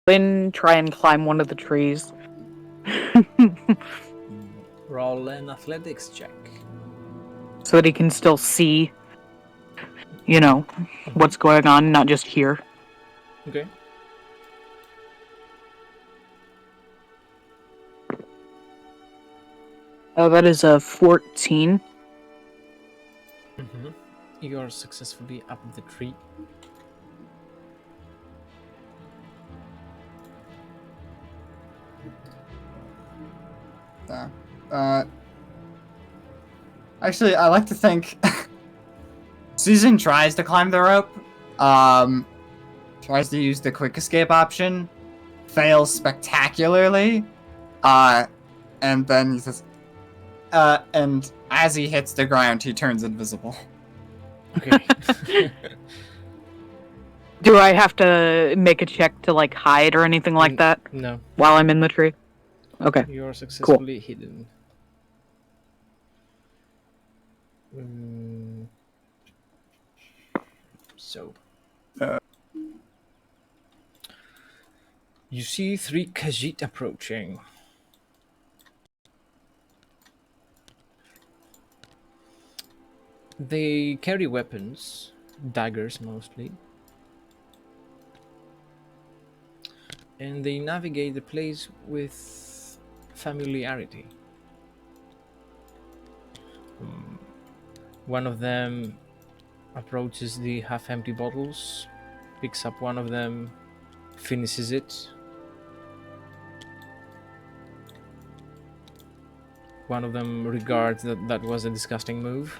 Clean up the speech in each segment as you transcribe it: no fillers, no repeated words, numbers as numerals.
Flynn try and climb one of the trees. Roll an athletics check. So that he can still see, what's going on, not just hear. Okay. That is a 14. You are successfully up the tree. Actually, I like to think Susan tries to climb the rope, tries to use the quick escape option, fails spectacularly, and then he says, and as he hits the ground, he turns invisible. Okay. Do I have to make a check to, hide or anything like that? No. While I'm in the tree? Okay. You are successfully hidden. So. You see 3 Khajiit approaching. They carry weapons, daggers mostly, and they navigate the place with familiarity. One of them approaches the half-empty bottles, picks up one of them, finishes it. One of them regards that was a disgusting move.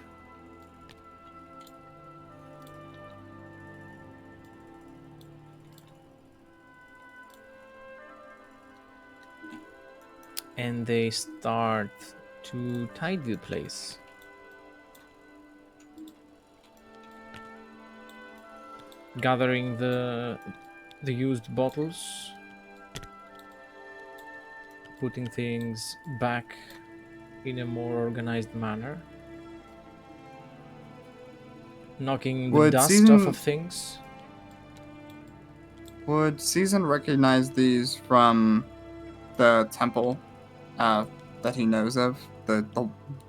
And they start to tidy the place. Gathering the used bottles, putting things back in a more organized manner, knocking the dust off of things. Would Season recognize these from the temple that he knows of? The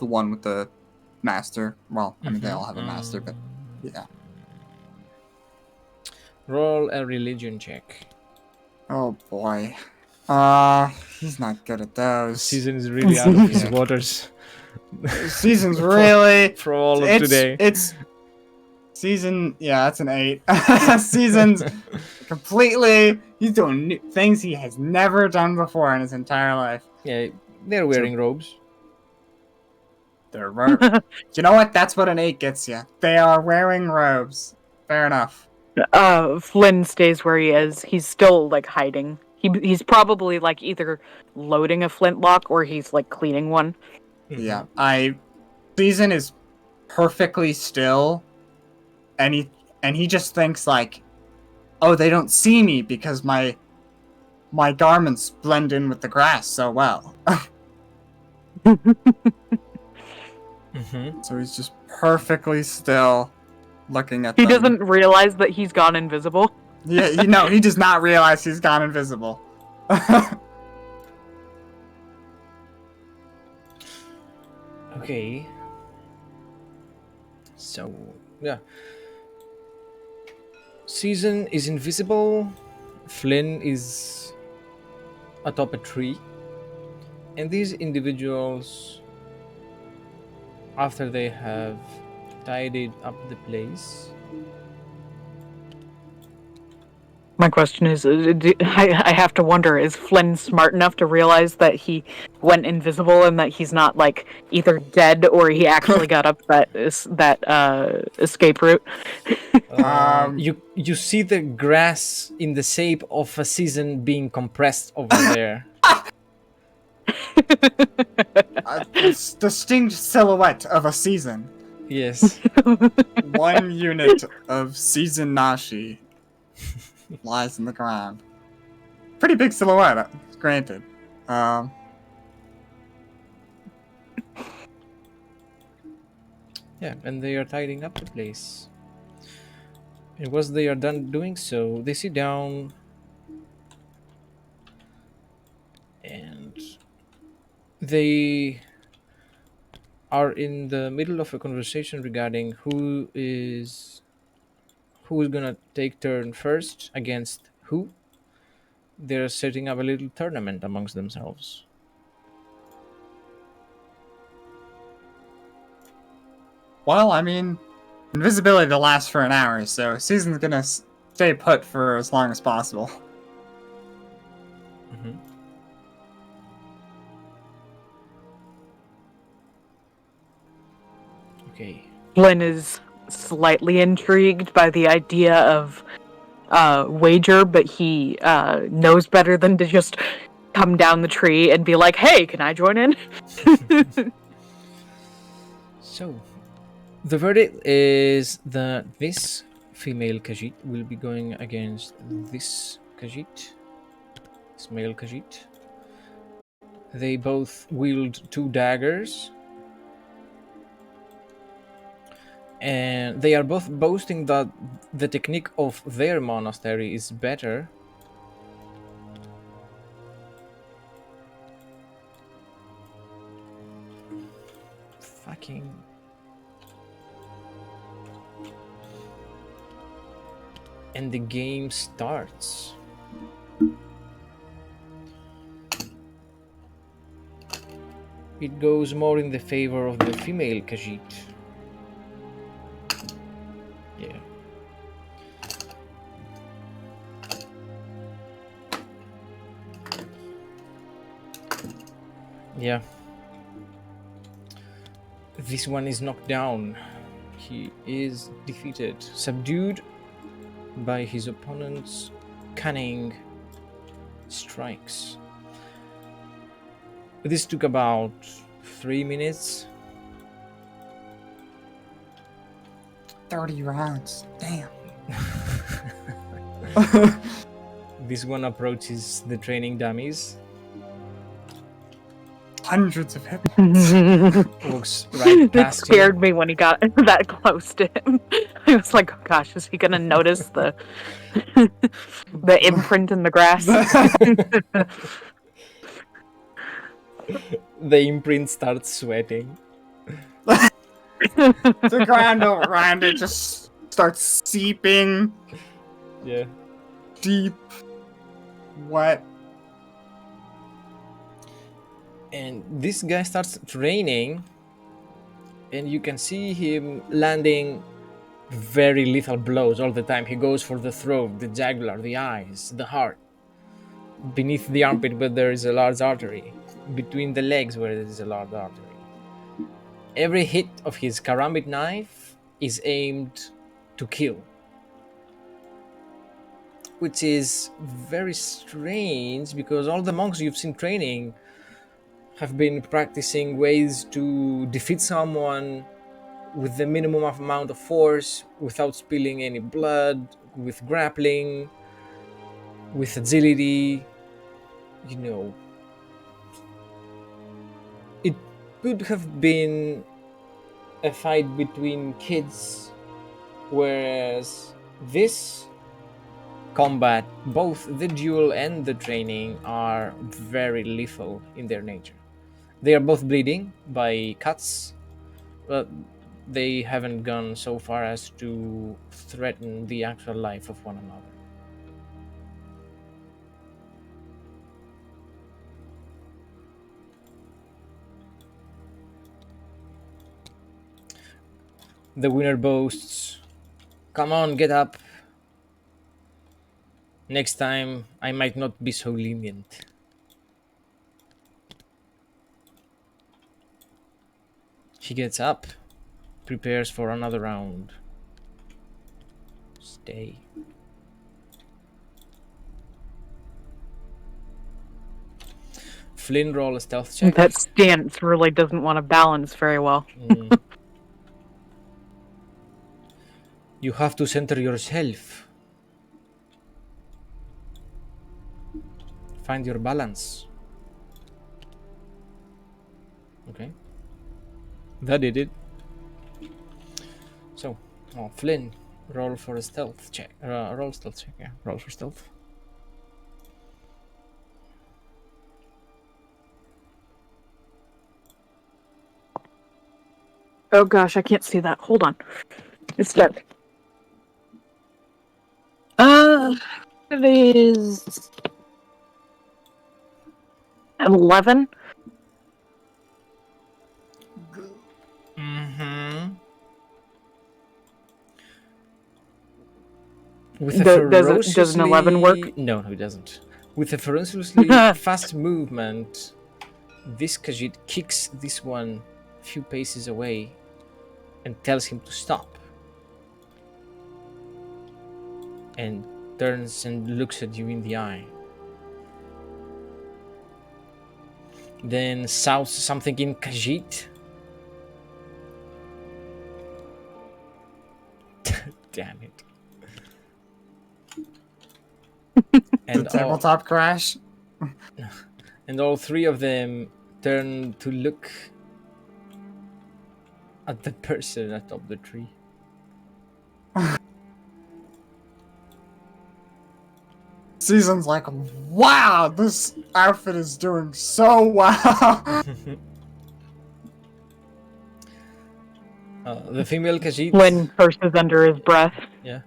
one with the master? Well, I mean, they all have a master, but yeah. Roll a religion check. Oh boy. He's not good at those. Season is really out of his waters. Season's really for all of today. It's Season, yeah, that's an 8. Season's completely, he's doing new things he has never done before in his entire life. Yeah, they're wearing robes. They're you know what? That's what an 8 gets you. They are wearing robes. Fair enough. Flynn stays where he is. He's still, hiding. He's probably, either loading a flintlock or he's, cleaning one. Yeah, Season is perfectly still, and he just thinks, oh, they don't see me because my garments blend in with the grass so well. So he's just perfectly still, looking at them. He doesn't realize that he's gone invisible. Yeah, he does not realize he's gone invisible. Okay. So, yeah. Season is invisible. Flynn is atop a tree. And these individuals, after they have tidied up the place... My question is, I have to wonder, is Flynn smart enough to realize that he went invisible and that he's not, either dead or he actually got up that escape route? You see the grass in the shape of a Season being compressed over there. A distinct silhouette of a Season. Yes. One unit of Season Nashi lies in the ground. Pretty big silhouette, granted. Yeah, and they are tidying up the place. And once they are done doing so, they sit down they are in the middle of a conversation regarding who is gonna take turn first against who. They're setting up a little tournament amongst themselves. Well, I mean, invisibility lasts for an hour, so Susan's gonna stay put for as long as possible. Mm-hmm. Okay. Flynn is slightly intrigued by the idea of wager, but he knows better than to just come down the tree and be like, "Hey, can I join in?" So, the verdict is that this female Khajiit will be going against this Khajiit, this male Khajiit. They both wield 2 daggers, and they are both boasting that the technique of their monastery is better. Fucking... And the game starts. It goes more in the favor of the female Khajiit. Yeah. Yeah. This one is knocked down. He is defeated, subdued by his opponent's cunning strikes. This took about 3 minutes. 30 rounds. Damn. This one approaches the training dummies. Hundreds of hit. Walks right It past scared me when he got that close to him. I was like, oh gosh, is he gonna notice the the imprint in the grass? The imprint starts sweating. The ground around it just starts seeping Yeah. deep, wet. And this guy starts training, and you can see him landing very lethal blows all the time. He goes for the throat, the jugular, the eyes, the heart. Beneath the armpit, where there is a large artery. Between the legs, where there is a large artery. Every hit of his karambit knife is aimed to kill. Which is very strange, because all the monks you've seen training have been practicing ways to defeat someone with the minimum amount of force, without spilling any blood, with grappling, with agility. You know, it could have been a fight between kids, whereas this combat, both the duel and the training, are very lethal in their nature. They are both bleeding by cuts, but they haven't gone so far as to threaten the actual life of one another. The winner boasts, "Come on, get up. Next time, I might not be so lenient." He gets up, prepares for another round. Stay. Flynn, roll a stealth check. That stance really doesn't want to balance very well. You have to center yourself. Find your balance. Okay. That did it. So, Flynn, roll for a stealth check. Roll stealth check, yeah. Roll for stealth. Oh gosh, I can't see that. Hold on. It's dark. It is 11. Mm-hmm. With a Does an 11 work? ferociously... No, it doesn't. With a ferociously fast movement, this Khajiit kicks this one a few paces away and tells him to stop. And turns and looks at you in the eye. Then shouts something in Khajiit. Damn it. The tabletop crash. And all three of them turn to look at the person atop the tree. Season's like, wow, this outfit is doing so well. The female Khajiit. Flynn curses under his breath. Yeah.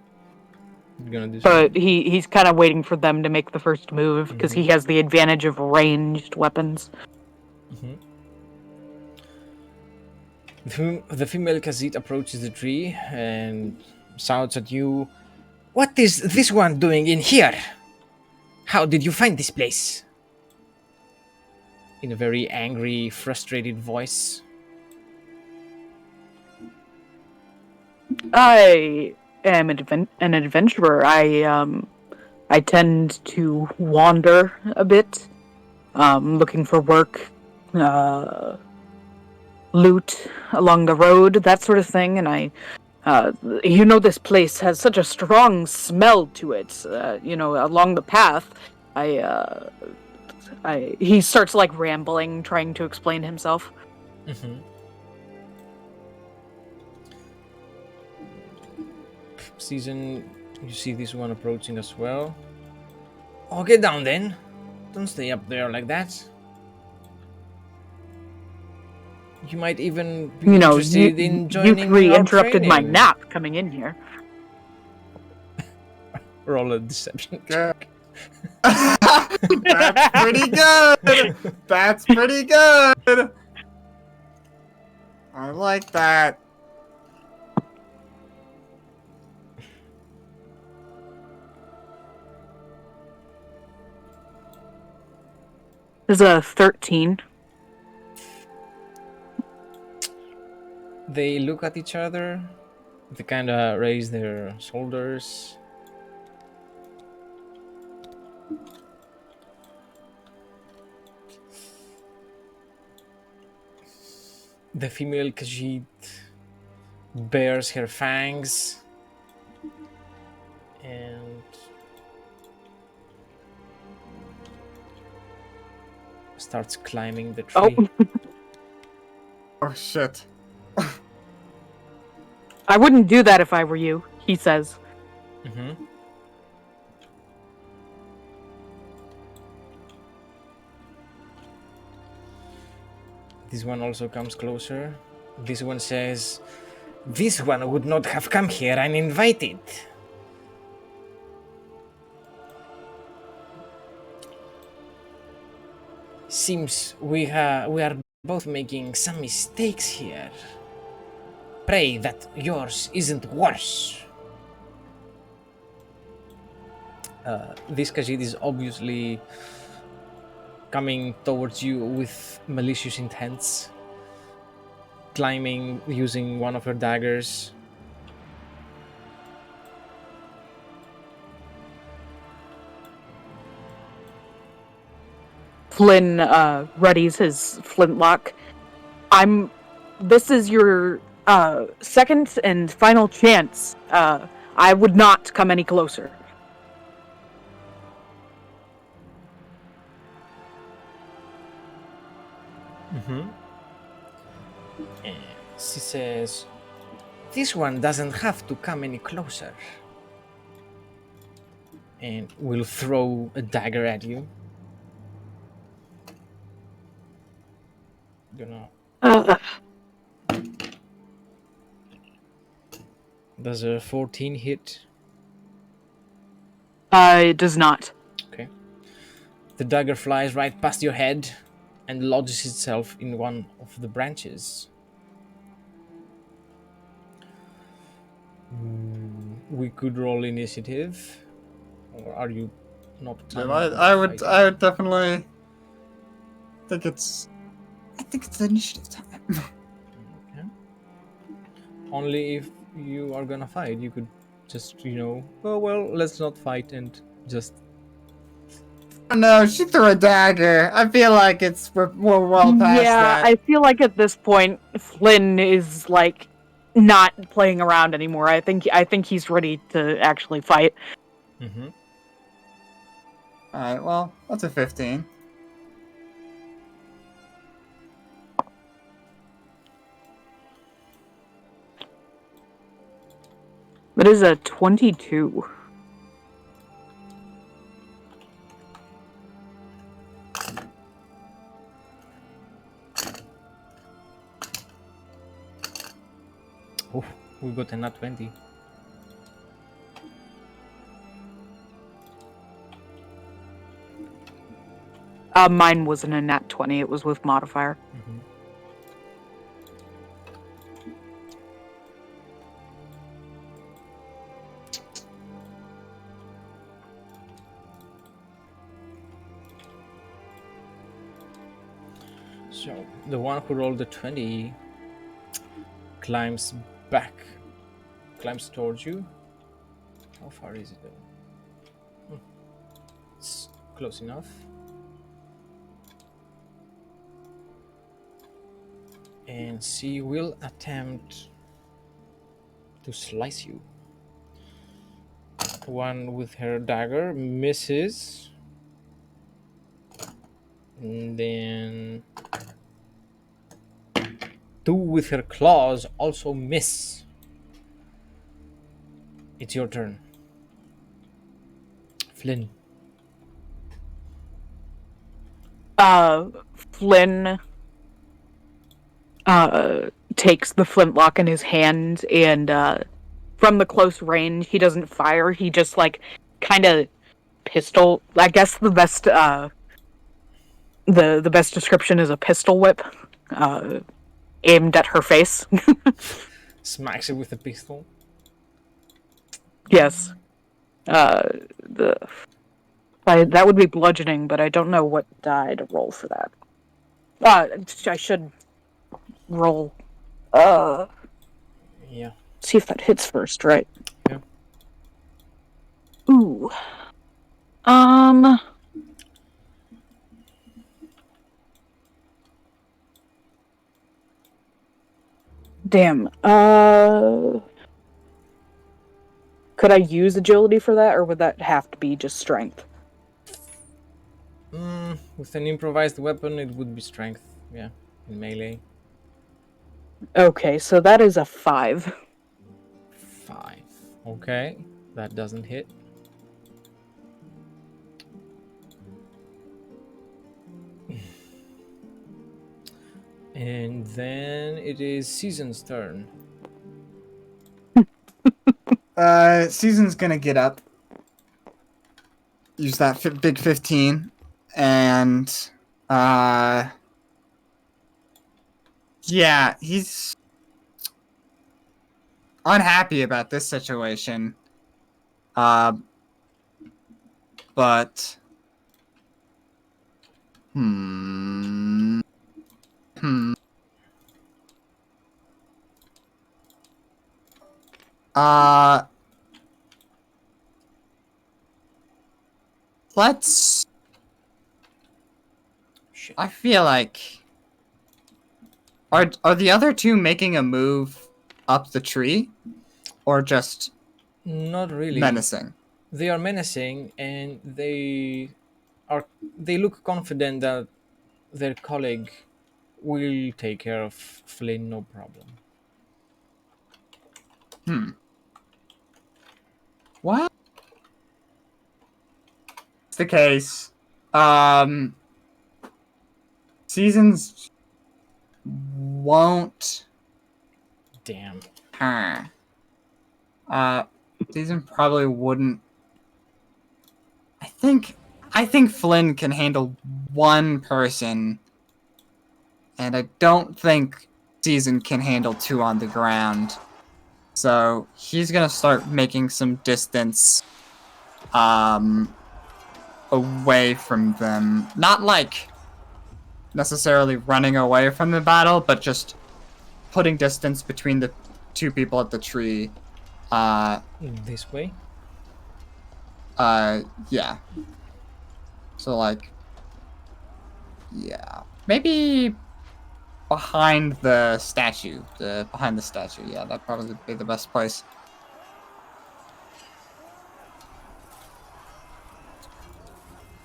You're gonna do But something. he's kind of waiting for them to make the first move because he has the advantage of ranged weapons. The female Khajiit approaches the tree and shouts at you, "What is this one doing in here? How did you find this place?" In a very angry, frustrated voice. I am an adventurer. I tend to wander a bit, looking for work, loot along the road, that sort of thing. And this place has such a strong smell to it. Along the path, he starts like rambling, trying to explain himself. Season, you see this one approaching as well. Oh, get down then. Don't stay up there like that. You might even be interested in joining you three our interrupted my training. nap coming in here. Roll a deception. That's pretty good. That's pretty good. I like that. This is a 13. They look at each other. They kind of raise their shoulders. The female Khajiit bares her fangs and starts climbing the tree. Oh shit. I wouldn't do that if I were you, he says. This one also comes closer. This one says, "This one would not have come here uninvited." Seems we are both making some mistakes here. Pray that yours isn't worse. This Khajiit is obviously coming towards you with malicious intents, climbing using one of her daggers. Flynn readies his flintlock. This is your second and final chance. I would not come any closer. And she says, "This one doesn't have to come any closer." And will throw a dagger at you. Gonna Does a 14 hit? It does not. Okay. The dagger flies right past your head and lodges itself in one of the branches. We could roll initiative, or are you not planning on I would fighting? definitely think I think it's initiative time. Okay. Only if you are gonna fight, you could just, oh well, let's not fight and just. No, she threw a dagger. I feel like we're well past Yeah, that. I feel like at this point Flynn is like not playing around anymore. I think he's ready to actually fight. Mm-hmm. Alright, well, that's a 15. That is a 22. Oh, we got a nat 20. Mine wasn't a nat 20. It was with modifier. Mm-hmm. So the one who rolled the 20 climbs towards you. How far is it though? It's close enough. And she will attempt to slice you. One with her dagger misses. And then two with her claws also miss. It's your turn. Flynn. Flynn takes the flintlock in his hand and from the close range he doesn't fire. He just like kind of pistol. I guess the best the best description is a pistol whip aimed at her face. Smacks it with a pistol. Yes. The that would be bludgeoning, but I don't know what die to roll for that. I should roll. Yeah. See if that hits first, right? Yeah. Ooh. Damn. Could I use agility for that, or would that have to be just strength? With an improvised weapon, it would be strength. Yeah, in melee. Okay, so that is a 5. 5. Okay, that doesn't hit. And then it is Season's turn. Season's gonna get up. Use that big 15. And, yeah, he's unhappy about this situation. But, let's. Shit. I feel like. Are the other two making a move up the tree? Or just Not really. menacing? They are menacing, and they look confident that their colleague will take care of Flynn, no problem. Well, it's the case. Seasons won't. Damn. Season probably wouldn't. I think Flynn can handle one person, and I don't think Season can handle two on the ground. So he's gonna start making some distance, away from them. Not like necessarily running away from the battle, but just putting distance between the two people at the tree. This way? Yeah. So, like, yeah. Maybe behind the statue. Behind the statue, yeah, that'd probably be the best place.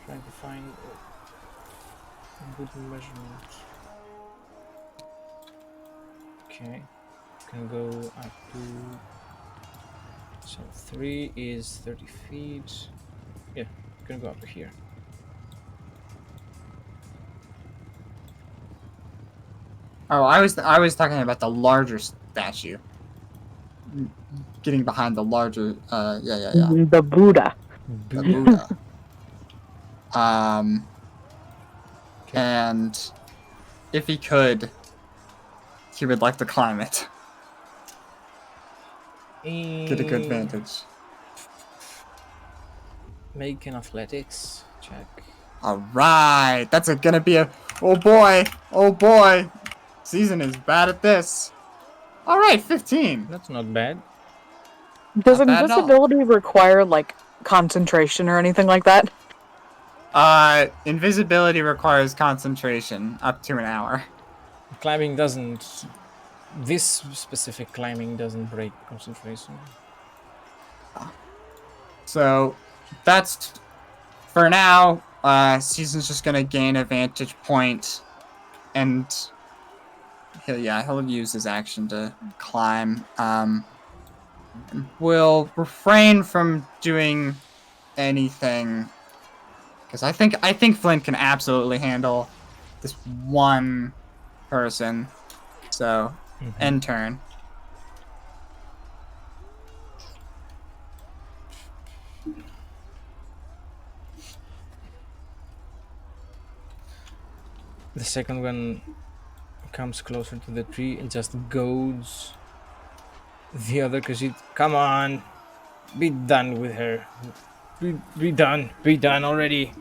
Trying to find a good measurement. Okay. Can go up to. So 3 is 30 feet. Yeah, can go up to here. Oh, I was talking about the larger statue. Getting behind the larger, yeah. The Buddha. The Buddha. Okay. And if he could, he would like to climb it. Get a good vantage. Make an athletics check. Alright, that's gonna be a... Oh boy! Season is bad at this. Alright, 15. That's not bad. Does Not bad at all. invisibility require, like, concentration or anything like that? Invisibility requires concentration up to an hour. Climbing doesn't. This specific climbing doesn't break concentration. So, that's... For now, Season's just gonna gain a vantage point, and he'll use his action to climb. Will refrain from doing anything, because I think Flint can absolutely handle this one person. So, end turn. The second one comes closer to the tree and just goads the other because it. Come on, be done with her. Be done already.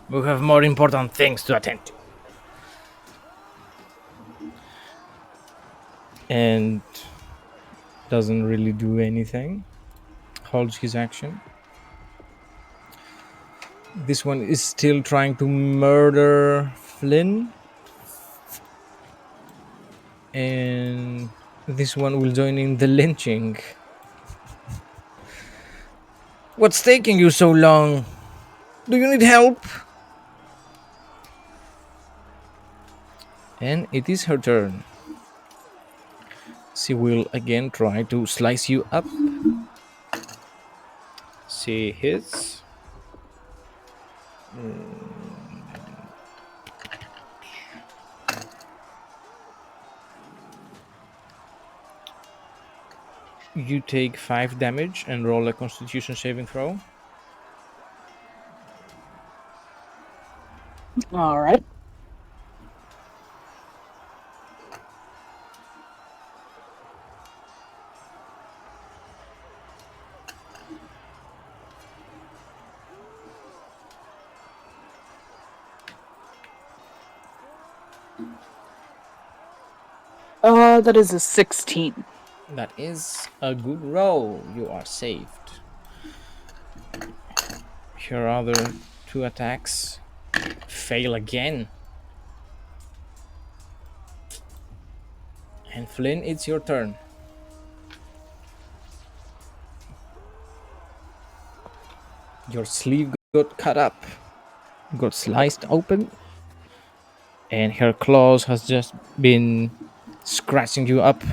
We have more important things to attend to. And doesn't really do anything. Holds his action. This one is still trying to murder Flynn. And this one will join in the lynching. What's taking you so long? Do you need help? And it is her turn. She will again try to slice you up. She hits. You take 5 damage and roll a Constitution saving throw. All right. That is a 16. That is a good roll. You are saved. Her other 2 attacks fail again. And Flynn, it's your turn. Your sleeve got cut up, got sliced open, and her claws has just been scratching you up.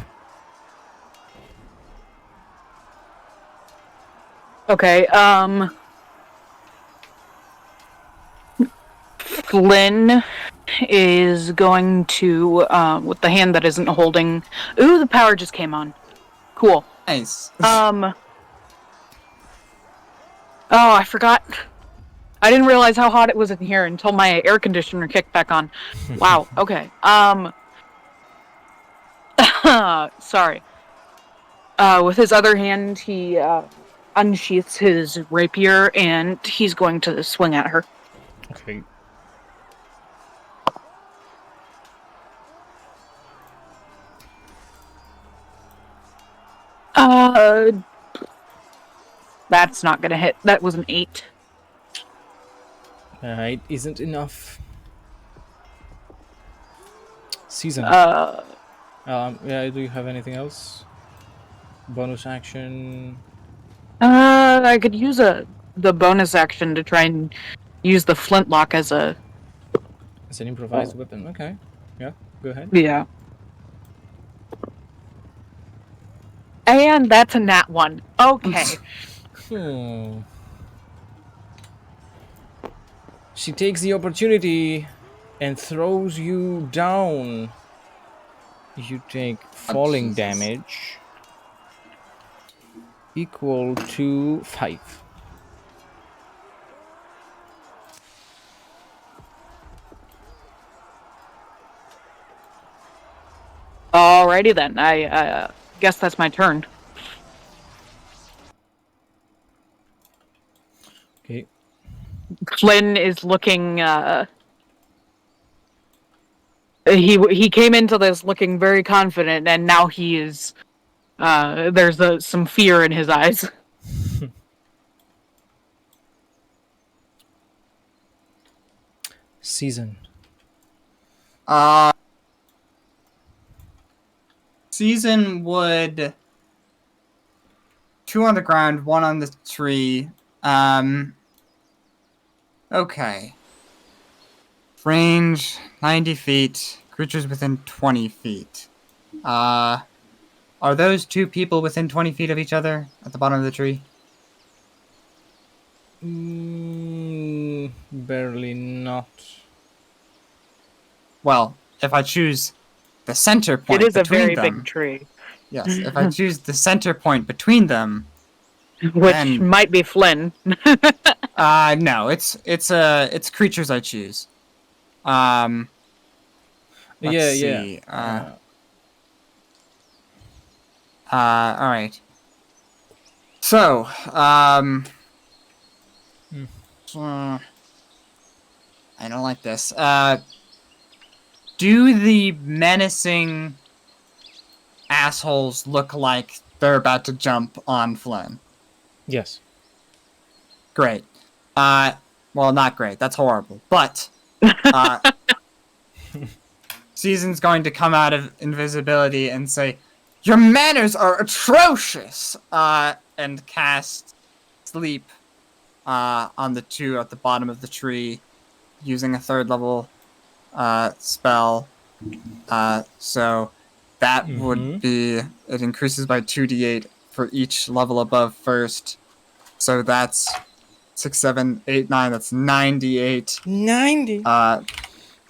Okay, Flynn is going to, with the hand that isn't holding... Ooh, the power just came on. Cool. Nice. Oh, I forgot. I didn't realize how hot it was in here until my air conditioner kicked back on. Wow. Okay. Sorry. With his other hand, he unsheaths his rapier and he's going to swing at her. Okay. That's not gonna hit. That was an 8. It isn't enough. Season. Yeah, do you have anything else? Bonus action. I could use the bonus action to try and use the flintlock as a... It's an improvised weapon. Okay. Yeah, go ahead. Yeah. And that's a nat 1. Okay. She takes the opportunity and throws you down. You take falling damage equal to 5. Alrighty then. I guess that's my turn. Okay. Flynn is looking. He came into this looking very confident, and now he is. There's some fear in his eyes. Season. Season would 2 on the ground, 1 on the tree. Okay. Range 90 feet. Creatures within 20 feet. Are those 2 people within 20 feet of each other at the bottom of the tree? Barely not. Well, if I choose the center point It is a between very them, big tree, yes, if I choose the center point between them, which then, might be Flynn. no, it's creatures I choose. Let's see. All right. So, I don't like this. Do the menacing assholes look like they're about to jump on Flynn? Yes. Great. Well, not great. That's horrible. But, Season's going to come out of invisibility and say, "Your manners are atrocious!" And cast Sleep on the 2 at the bottom of the tree using a 3rd level spell. So that would be, it increases by 2d8 for each level above first. So that's 6, 7, 8, 9. That's 98. 90.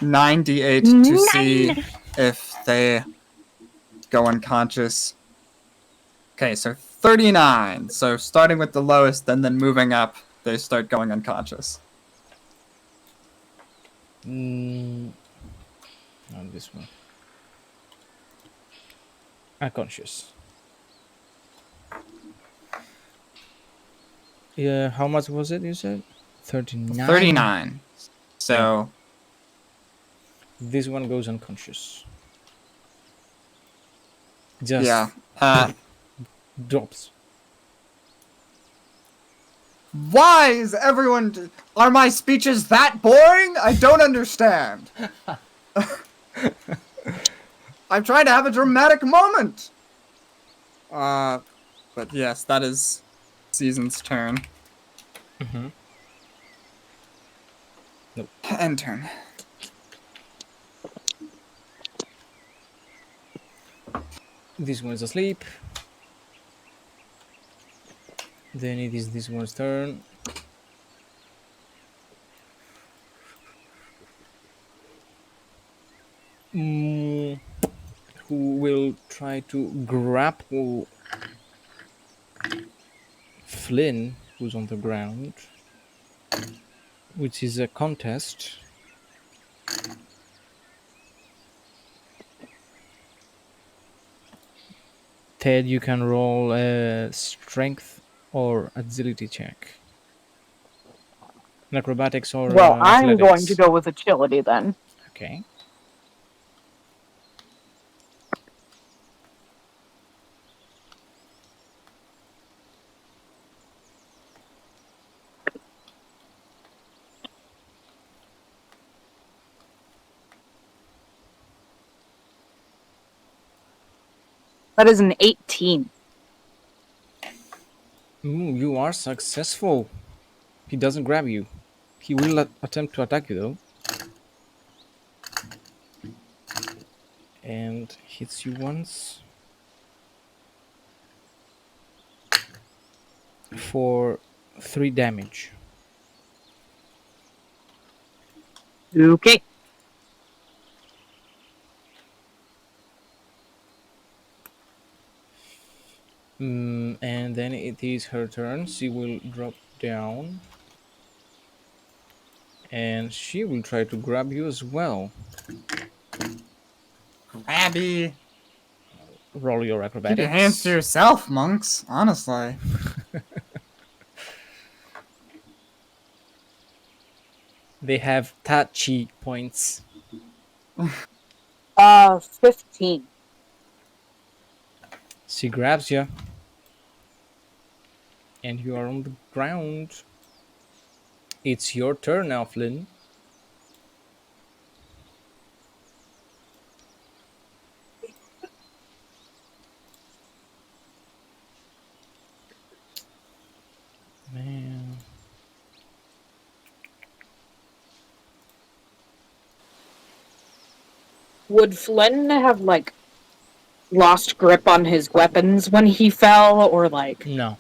98 to see if they go unconscious. Okay, so 39. So starting with the lowest and then moving up, they start going unconscious. Not this one. Unconscious. Yeah, how much was it you said? 39? 39. So... This one goes unconscious. Just yeah. drops. Why is everyone... Are my speeches that boring? I don't understand. I'm trying to have a dramatic moment. But yes, that is Season's turn. Nope. End turn. This one's asleep. Then it is this one's turn. Who will try to grapple Flynn, who's on the ground, which is a contest. Ted, you can roll a strength or agility check. An acrobatics or Well, I'm going athletics. to go with agility then. Okay. That is an 18. Ooh, you are successful. He doesn't grab you. He will attempt to attack you though. And hits you once. For 3 damage. Okay. And then it is her turn. She will drop down. And she will try to grab you as well. Grabby. Roll your Keep acrobatics. your hands to yourself, monks. Honestly. They have tachi points. 15. She grabs you. And you are on the ground. It's your turn now, Flynn. Man. Would Flynn have, like, lost grip on his weapons when he fell, or, like... No.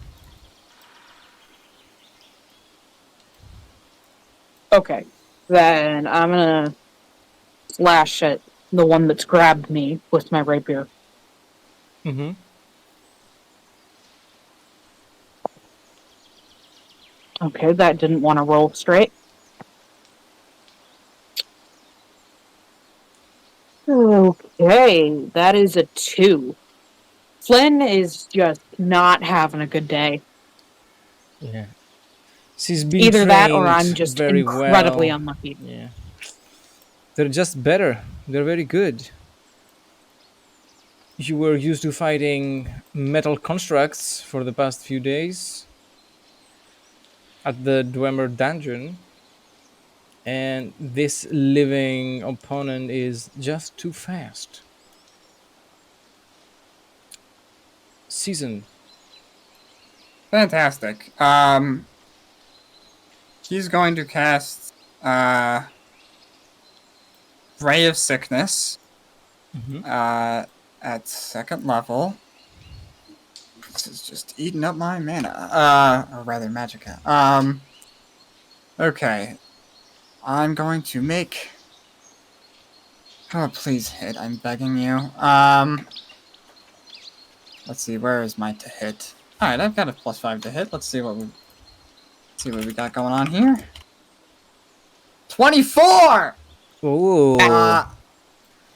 Okay. Then I'm gonna slash at the one that's grabbed me with my rapier. Mm-hmm. Okay, that didn't want to roll straight. Okay, that is a 2. Flynn is just not having a good day. Yeah. She's been Either that or trained I'm just very incredibly well. unlucky. Yeah. They're just better. They're very good. You were used to fighting metal constructs for the past few days at the Dwemer dungeon. And this living opponent is just too fast. Season. Fantastic. He's going to cast Ray of Sickness at 2nd level. This is just eating up my mana. Or rather magicka. Okay. I'm going to make... Oh, please hit. I'm begging you. Let's see. Where is my to hit? Alright, I've got a +5 to hit. Let's see what we got going on here. 24! Ooh. Okay,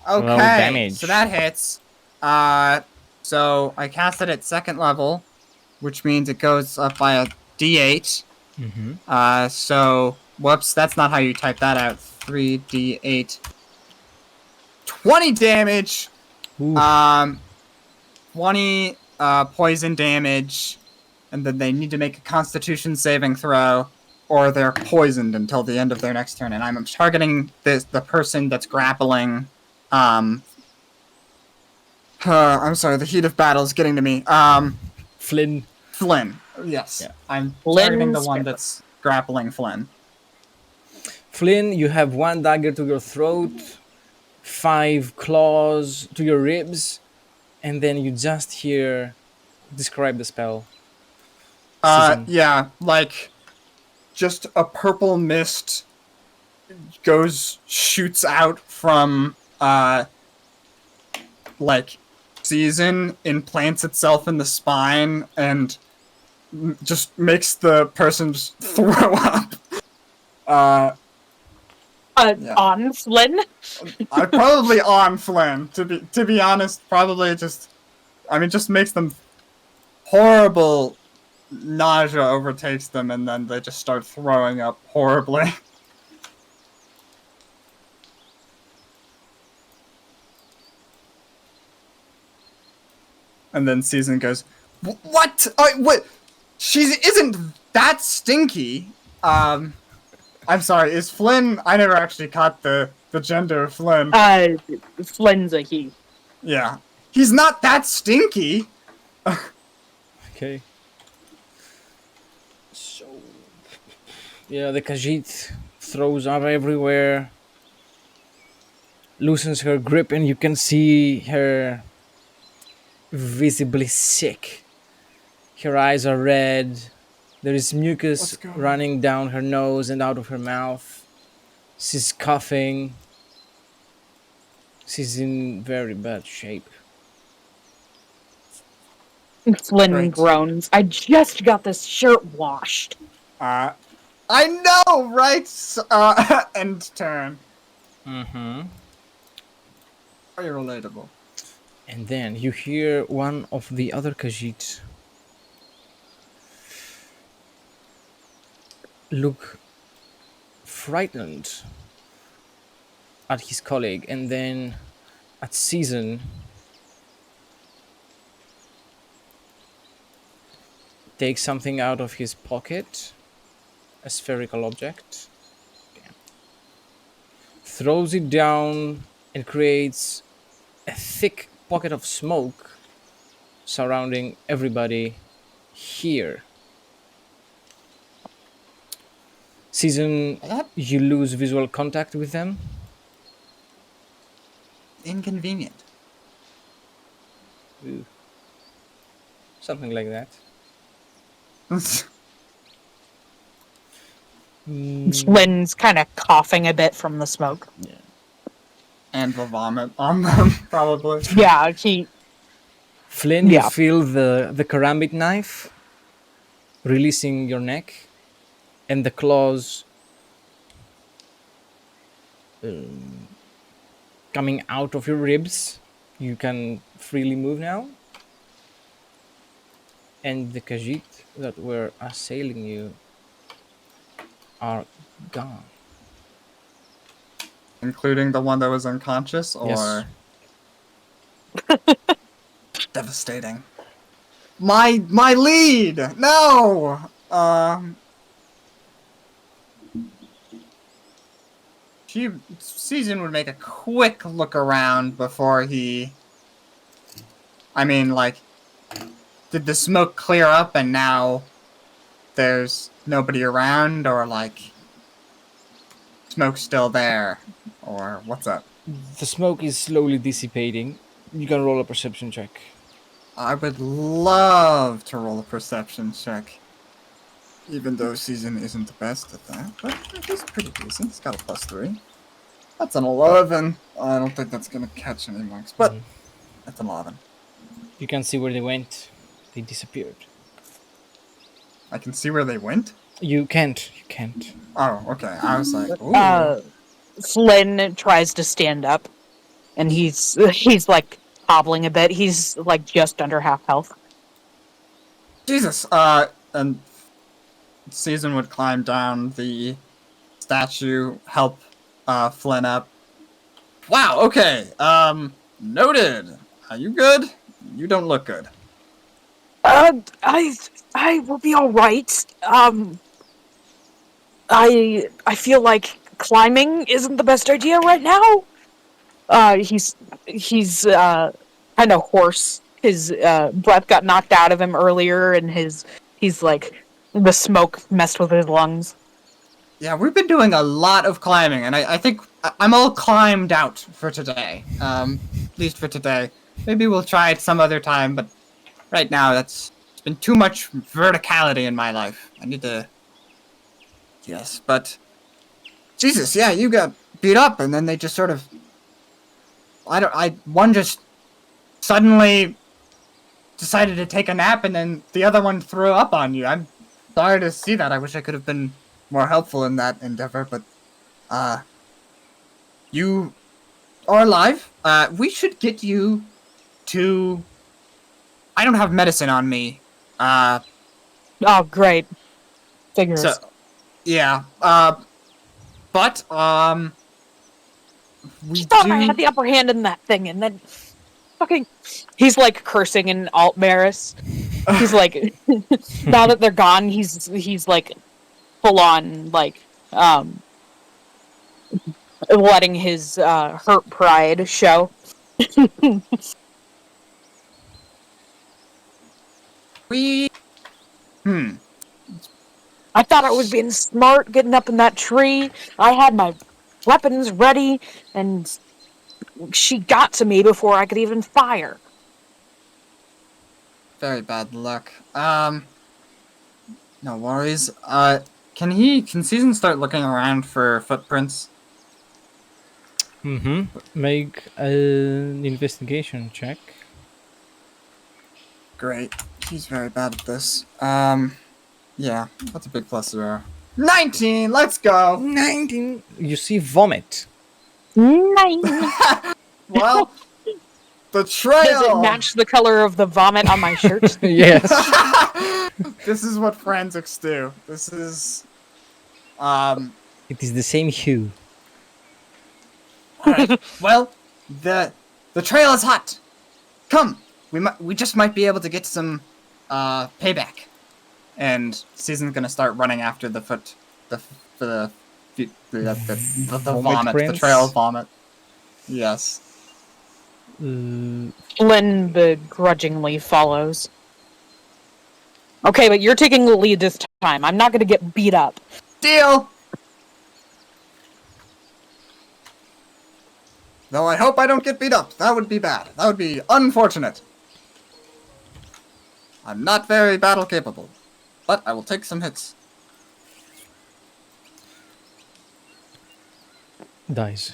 damage. so that hits. So I cast it at 2nd level, which means it goes up by a d8. So, whoops, that's not how you type that out. 3d8. 20 damage! Oof. 20 poison damage, and then they need to make a Constitution saving throw, or they're poisoned until the end of their next turn. And I'm targeting the person that's grappling. I'm sorry, the heat of battle is getting to me. Flynn. Yes. Yeah. I'm Flynn's targeting the one that's grappling Flynn. Flynn, you have 1 dagger to your throat, 5 claws to your ribs, and then you just hear... Describe the spell. Yeah, like just a purple mist shoots out from like Season, implants itself in the spine, and just makes the person just throw up. Yeah. On Flynn? I probably on Flynn. To be honest, probably just makes them horrible. Nausea overtakes them, and then they just start throwing up horribly. And then Season goes, "What? What? She isn't that stinky." I'm sorry. Is Flynn? I never actually caught the gender of Flynn. Flynn's a he. Yeah, he's not that stinky. Okay. So, yeah, the Khajiit throws up everywhere, loosens her grip, and you can see her visibly sick. Her eyes are red. There is mucus running down her nose and out of her mouth. She's coughing. She's in very bad shape. Flynn groans. I just got this shirt washed. I know, right? End turn. Mm-hmm. Very relatable. And then you hear one of the other Khajiit look frightened at his colleague, and then at Season. Takes something out of his pocket, a spherical object, throws it down, and creates a thick pocket of smoke surrounding everybody here. Season, you lose visual contact with them. Inconvenient. Ooh. Something like that. Flynn's kind of coughing a bit from the smoke. Yeah. And the vomit on them, probably. Yeah, Flynn, you feel the karambit knife releasing your neck, and the claws coming out of your ribs. You can freely move now. And the Khajiit that were assailing you are gone. Including the one that was unconscious, or... Yes. Devastating. My lead! No! Season would make a quick look around before he... did the smoke clear up and now there's nobody around, or smoke's still there, or what's up? The smoke is slowly dissipating. You can roll a perception check. I would love to roll a perception check, even though Season isn't the best at that, but he's pretty decent. He's got a +3. That's an 11. I don't think that's gonna catch any marks, but that's an 11. You can see where they went. They disappeared. I can see where they went? You can't. Oh, okay. I was like, ooh. Flynn tries to stand up, and he's like hobbling a bit. He's like just under half health. Jesus. And Season would climb down the statue, help Flynn up. Wow. Okay. Noted. Are you good? You don't look good. I will be all right. I feel like climbing isn't the best idea right now. He's kind of hoarse. His breath got knocked out of him earlier, and he's like the smoke messed with his lungs. Yeah, we've been doing a lot of climbing, and I think I'm all climbed out for today. At least for today. Maybe we'll try it some other time, but right now it's been too much verticality in my life. I need to... Yes, but... Jesus, yeah, you got beat up, and then they just sort of... One just suddenly decided to take a nap and then the other one threw up on you. I'm sorry to see that. I wish I could have been more helpful in that endeavor, but you are alive. We should get you to... I don't have medicine on me. Oh, great. Figures. So, yeah. But, we I thought do... I had the upper hand in that thing, and then fucking... He's, like, cursing in Alt-Maris. He's, like... now that they're gone, he's, like, full-on, like, letting his, hurt pride show. We... I thought I was being smart, getting up in that tree. I had my weapons ready, and she got to me before I could even fire. Very bad luck. No worries. Can Season start looking around for footprints? Make an investigation check. Great. He's very bad at this. Yeah, that's a big plus there. 19! Let's go! 19. You see vomit. 9. Well, the trail! Does it match the color of the vomit on my shirt? Yes. This is what forensics do. This is... It is the same hue. Alright, well, the trail is hot. Come! We just might be able to get some, payback. And Season's gonna start running after the vomit, the trail of vomit. Yes. Flynn begrudgingly follows. Okay, but you're taking the lead this time. I'm not gonna get beat up. Deal! Though I hope I don't get beat up. That would be bad. That would be unfortunate. I'm not very battle capable, but I will take some hits. Dies.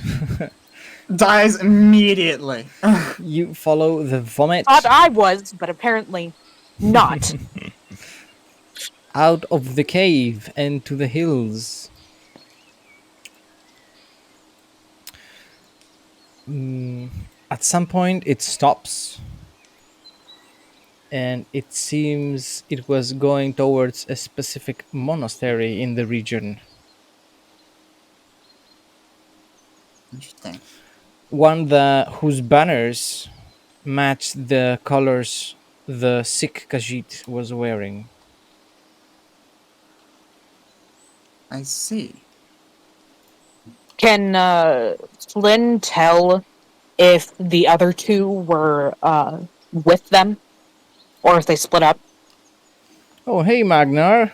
Dies immediately. You follow the vomit Thought I was, but apparently not. out of the cave and to the hills. At some point it stops, and it seems it was going towards a specific monastery in the region. Interesting. One whose banners match the colors the sick Khajiit was wearing. I see. Can Flynn tell if the other two were with them? Or if they split up? Oh, hey Magnar,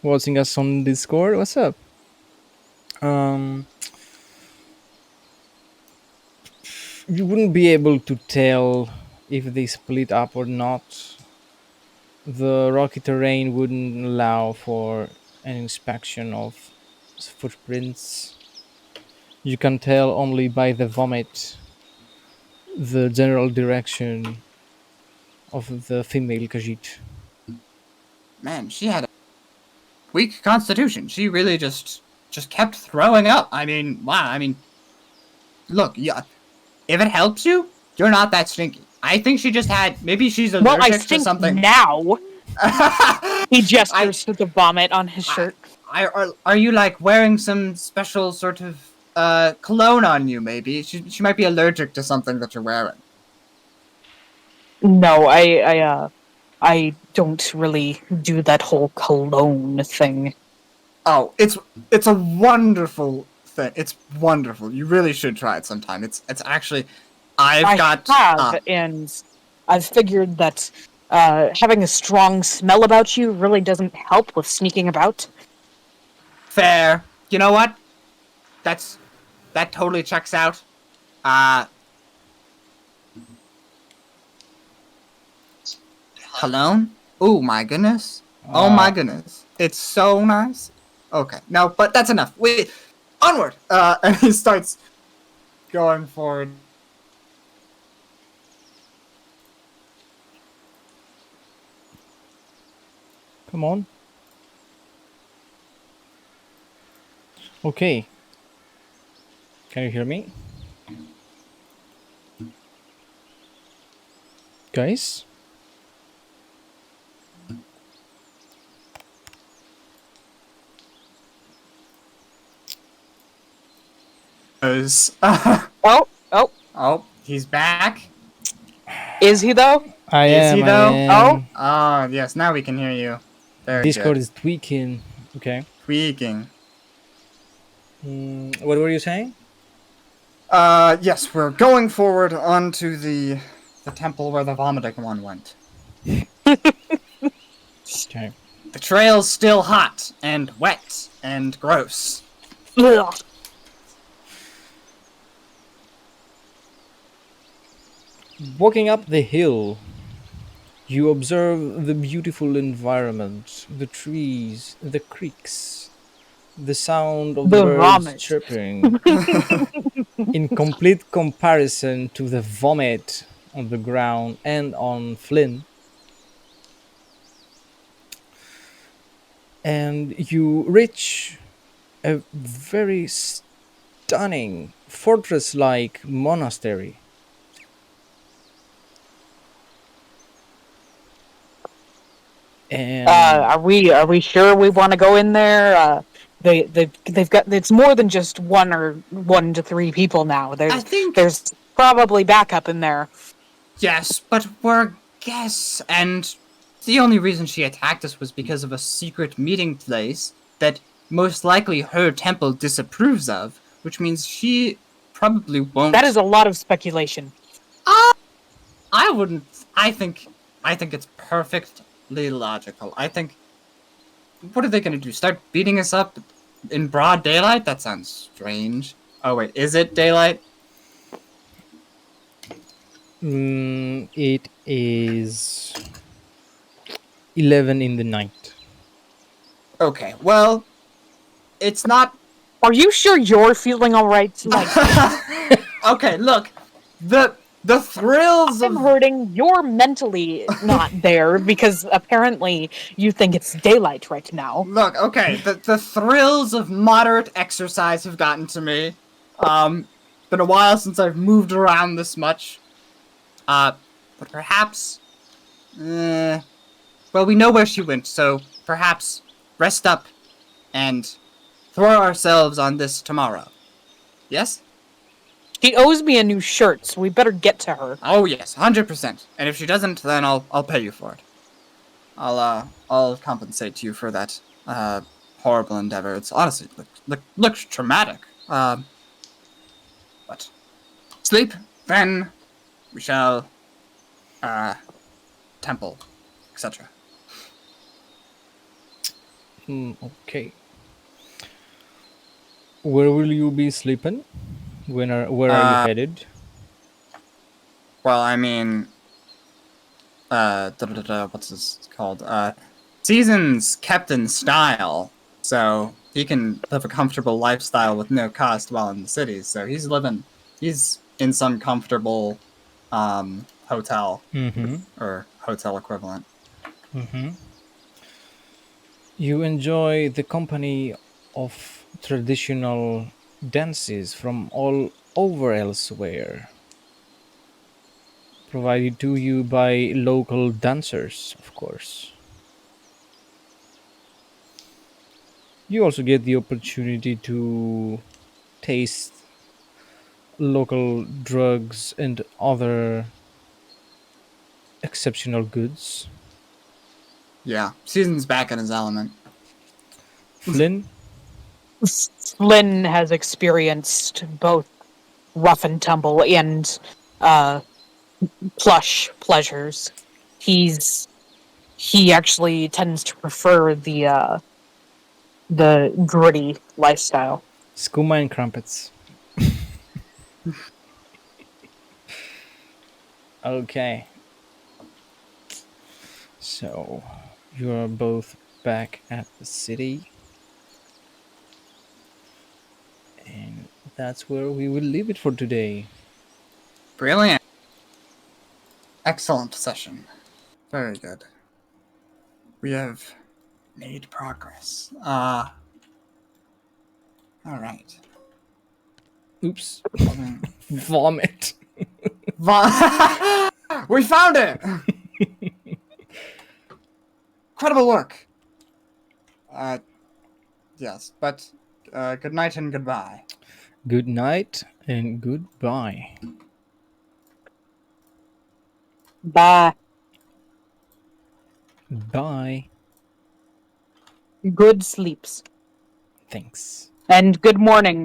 watching us on Discord. What's up? You wouldn't be able to tell if they split up or not. The rocky terrain wouldn't allow for an inspection of footprints. You can tell only by the vomit the general direction of the female Khajiit. Man, she had a weak constitution. She really just kept throwing up. I mean, wow. I mean, look, yeah. If it helps you, you're not that stinky. I think she just had. Maybe she's allergic Well, I to stink something. now. He gestures to the vomit on his shirt. Are you like wearing some special sort of cologne on you? Maybe she might be allergic to something that you're wearing. No, I don't really do that whole cologne thing. Oh, it's a wonderful thing. It's wonderful. You really should try it sometime. It's actually, I have, and I've figured that having a strong smell about you really doesn't help with sneaking about. Fair. You know what? That totally checks out. Cologne? Oh my goodness. Oh my goodness. It's so nice. Okay. No, but that's enough. Wait. Onward! And he starts going forward. Come on. Okay. Can you hear me? Guys? Oh, oh, Oh, he's back. is he though? I Is he am, I though? am. Oh, yes. Now we can hear you. Very Discord good. is tweaking. Okay. Tweaking. What were you saying? Yes, we're going forward onto the temple where the vomiting one went. Okay. The trail's still hot and wet and gross. Ugh. Walking up the hill, you observe the beautiful environment, the trees, the creeks, the sound of the The birds vomit. chirping, in complete comparison to the vomit on the ground and on Flynn. And you reach a very stunning fortress like monastery. And Are we sure we want to go in there? They've got, it's more than just 1 to 3 people now. I think There's probably backup in there. yes, but we're guests, and the only reason she attacked us was because of a secret meeting place that most likely her temple disapproves of, which means she probably won't. That is a lot of speculation. I wouldn't. I think it's perfectly logical. I think. What are they gonna do? Start beating us up in broad daylight? That sounds strange. Oh wait, is it daylight? it is 11 in the night. Okay, well, it's not. Are you sure you're feeling all right? Like, Okay, look, the thrills I'm of hurting. You're mentally not there because apparently you think it's daylight right now. look. Okay, the thrills of moderate exercise have gotten to me. Been a while since I've moved around this much. But perhaps. Well, we know where she went, so perhaps rest up and throw ourselves on this tomorrow. Yes? She owes me a new shirt, so we better get to her. Oh yes, 100%. And if she doesn't, then I'll pay you for it. I'll compensate you for that horrible endeavor. It's honestly looks traumatic. But sleep, then we shall temple, etc. Okay. Where will you be sleeping? Where are you headed? Well, I mean, what's this called? Seasons kept in style, so he can live a comfortable lifestyle with no cost while in the cities. So he's in some comfortable hotel or hotel equivalent. You enjoy the company of traditional dances from all over elsewhere, provided to you by local dancers, of course. You also get the opportunity to taste local drugs and other exceptional goods. Yeah, Season's back in his element. Flynn, Flynn has experienced both rough and tumble and plush pleasures. He actually tends to prefer the gritty lifestyle. skooma and crumpets. Okay. So, you are both back at the city. And that's where we will leave it for today. Brilliant. Excellent session. Very good. We have Made progress. All right. Oops. Um, Vomit. we found it. Incredible work. Yes, but good night and goodbye. Good night and goodbye. Bye. Bye. Good sleeps. Thanks. And good morning.